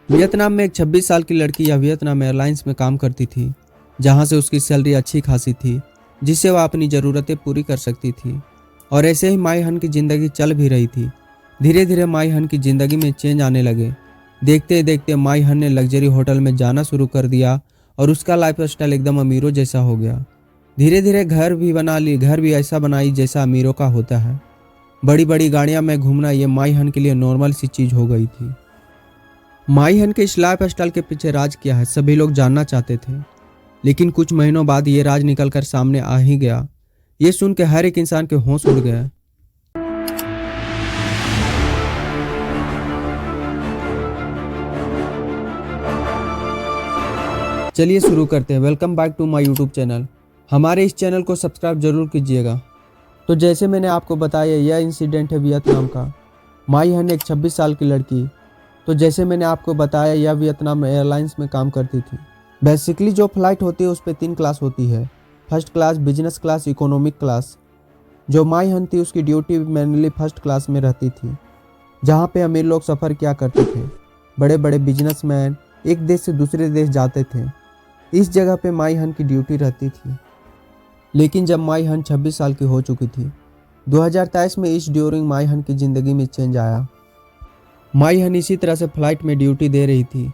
Vietnam में एक 26 साल की लड़की या वियतनाम एयरलाइंस में काम करती थी, जहां से उसकी सैलरी अच्छी खासी थी, जिससे वह अपनी ज़रूरतें पूरी कर सकती थी। और ऐसे ही माई हन की ज़िंदगी चल भी रही थी। धीरे धीरे माई हन की ज़िंदगी में चेंज आने लगे। देखते देखते माई हन ने लग्जरी होटल में जाना शुरू कर दिया और उसका लाइफ स्टाइल एकदम अमीरों जैसा हो गया। धीरे धीरे घर भी बना ली, घर भी ऐसा बनाई जैसा अमीरों का होता है। बड़ी बड़ी गाड़ियाँ में घूमना ये माई हन के लिए नॉर्मल सी चीज़ हो गई थी। माई हन के इस लाइफ स्टाइल के पीछे राज क्या है, सभी लोग जानना चाहते थे। लेकिन कुछ महीनों बाद ये राज निकल कर सामने आ ही गया। ये सुन के हर एक इंसान के होश उड़ गए। चलिए शुरू करते हैं। Welcome back to my YouTube channel. हमारे इस चैनल को सब्सक्राइब जरूर कीजिएगा। तो जैसे मैंने आपको बताया, यह इंसिडेंट है वियतनाम का। माई हन एक 26 साल की लड़की, तो जैसे मैंने आपको बताया, यह वियतनाम एयरलाइंस में काम करती थी। बेसिकली जो फ्लाइट होती है उस पर 3 क्लास होती है, first class, business class, economic class. जो माई हन थी उसकी ड्यूटी मेनली फर्स्ट क्लास में रहती थी, जहाँ पे अमीर लोग सफ़र किया करते थे। बड़े बड़े बिजनेसमैन एक देश से दूसरे देश जाते थे। इस जगह पे माई हन की ड्यूटी रहती थी। लेकिन जब माई हन 26 साल की हो चुकी थी, 2023 में इस ड्यूरिंग माई हन की ज़िंदगी में चेंज आया। माई हन इसी तरह से फ्लाइट में ड्यूटी दे रही थी।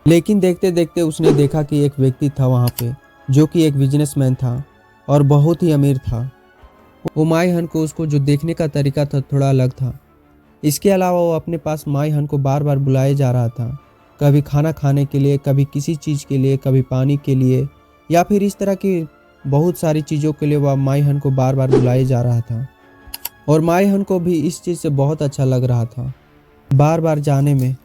लेकिन देखते देखते उसने देखा कि एक व्यक्ति था वहाँ पे, जो कि एक बिजनेसमैन था और बहुत ही अमीर था। वो माई हन को, उसको जो देखने का तरीका था थोड़ा अलग था। इसके अलावा वो अपने पास माई हन को बार बार बुलाए जा रहा था, कभी खाना खाने के लिए, कभी किसी चीज़ के लिए, कभी पानी के लिए, या फिर इस तरह की बहुत सारी चीज़ों के लिए वह माई हन को बार बार बुलाए जा रहा था। और माई हन को भी इस चीज़ से बहुत अच्छा लग रहा था बार बार जाने में,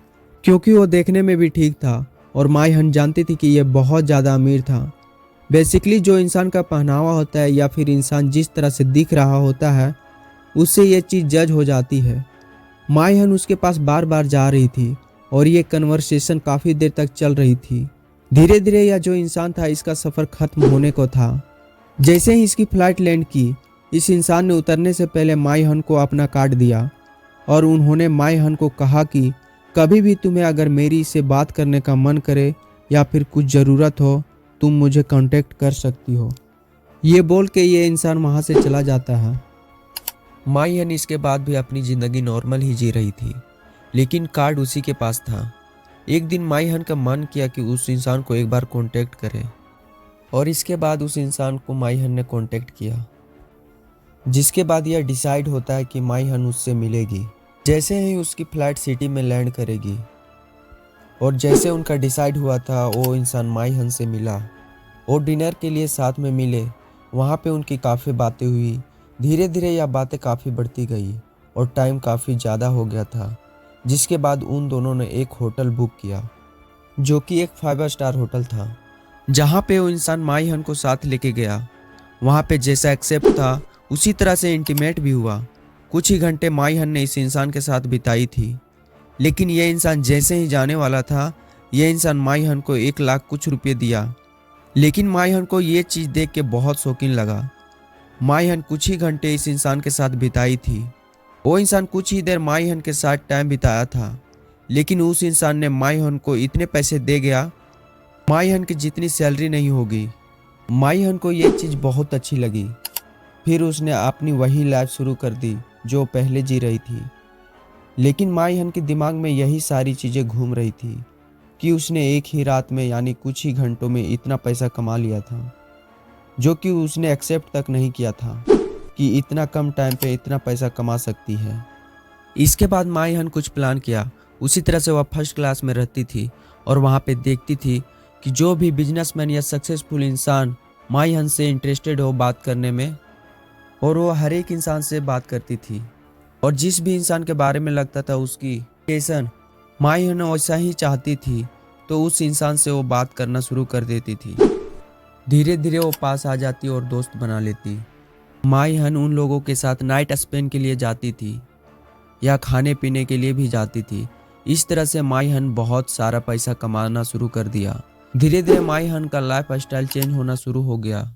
क्योंकि वो देखने में भी ठीक था और माई हन जानती थी कि ये बहुत ज़्यादा अमीर था। बेसिकली जो इंसान का पहनावा होता है या फिर इंसान जिस तरह से दिख रहा होता है, उससे ये चीज़ जज हो जाती है। माई हन उसके पास बार बार जा रही थी और ये कन्वर्सेशन काफ़ी देर तक चल रही थी। धीरे धीरे यह जो इंसान था, इसका सफ़र ख़त्म होने को था। जैसे ही इसकी फ़्लाइट लैंड की, इस इंसान ने उतरने से पहले माई हन को अपना कार्ड दिया और उन्होंने माई हन को कहा कि कभी भी तुम्हें अगर मेरी से बात करने का मन करे या फिर कुछ ज़रूरत हो, तुम मुझे कांटेक्ट कर सकती हो। ये बोल के ये इंसान वहाँ से चला जाता है। माई हन इसके बाद भी अपनी ज़िंदगी नॉर्मल ही जी रही थी, लेकिन कार्ड उसी के पास था। एक दिन माई हन का मन किया कि उस इंसान को एक बार कांटेक्ट करे, और इसके बाद उस इंसान को माई हन ने कांटेक्ट किया, जिसके बाद यह डिसाइड होता है कि माई हन उससे मिलेगी। जैसे ही उसकी फ़्लाइट सिटी में लैंड करेगी, और जैसे उनका डिसाइड हुआ था, वो इंसान माई हन से मिला और डिनर के लिए साथ में मिले। वहाँ पे उनकी काफ़ी बातें हुई। धीरे धीरे यह बातें काफ़ी बढ़ती गई और टाइम काफ़ी ज़्यादा हो गया था, जिसके बाद उन दोनों ने एक होटल बुक किया, जो कि एक 5 स्टार होटल था, जहाँ पे वो इंसान माई हन को साथ लेके गया। वहाँ पे जैसा एक्सेप्ट था उसी तरह से इंटीमेट भी हुआ। कुछ ही घंटे माई हन ने इस इंसान के साथ बिताई थी। लेकिन यह इंसान जैसे ही जाने वाला था, यह इंसान माई हन को 1 लाख कुछ रुपये दिया। लेकिन माई हन को ये चीज़ देख के बहुत शौकीन लगा। माई हन कुछ ही घंटे इस इंसान के साथ बिताई थी। वो इंसान कुछ ही देर माई हन के साथ टाइम बिताया था, लेकिन उस इंसान ने माई हन को इतने पैसे दे गया, माई हन की जितनी सैलरी नहीं होगी। माई हन को ये चीज़ बहुत अच्छी लगी। फिर उसने अपनी वही लाइफ शुरू कर दी जो पहले जी रही थी। लेकिन माई हन के दिमाग में यही सारी चीज़ें घूम रही थी कि उसने एक ही रात में, यानी कुछ ही घंटों में इतना पैसा कमा लिया था, जो कि उसने एक्सेप्ट तक नहीं किया था कि इतना कम टाइम पे इतना पैसा कमा सकती है। इसके बाद माई हन कुछ प्लान किया। उसी तरह से वह फर्स्ट क्लास में रहती थी और वहाँ पे देखती थी कि जो भी बिजनेसमैन या सक्सेसफुल इंसान माई हन से इंटरेस्टेड हो बात करने में, और वो हर एक इंसान से बात करती थी, और जिस भी इंसान के बारे में लगता था उसकी लोकेशन माई हन वैसा ही चाहती थी, तो उस इंसान से वो बात करना शुरू कर देती थी। धीरे धीरे वो पास आ जाती और दोस्त बना लेती। माई हन उन लोगों के साथ नाइट स्पेंड के लिए जाती थी या खाने पीने के लिए भी जाती थी। इस तरह से माई हन बहुत सारा पैसा कमाना शुरू कर दिया। धीरे धीरे माई हन का लाइफ स्टाइल चेंज होना शुरू हो गया।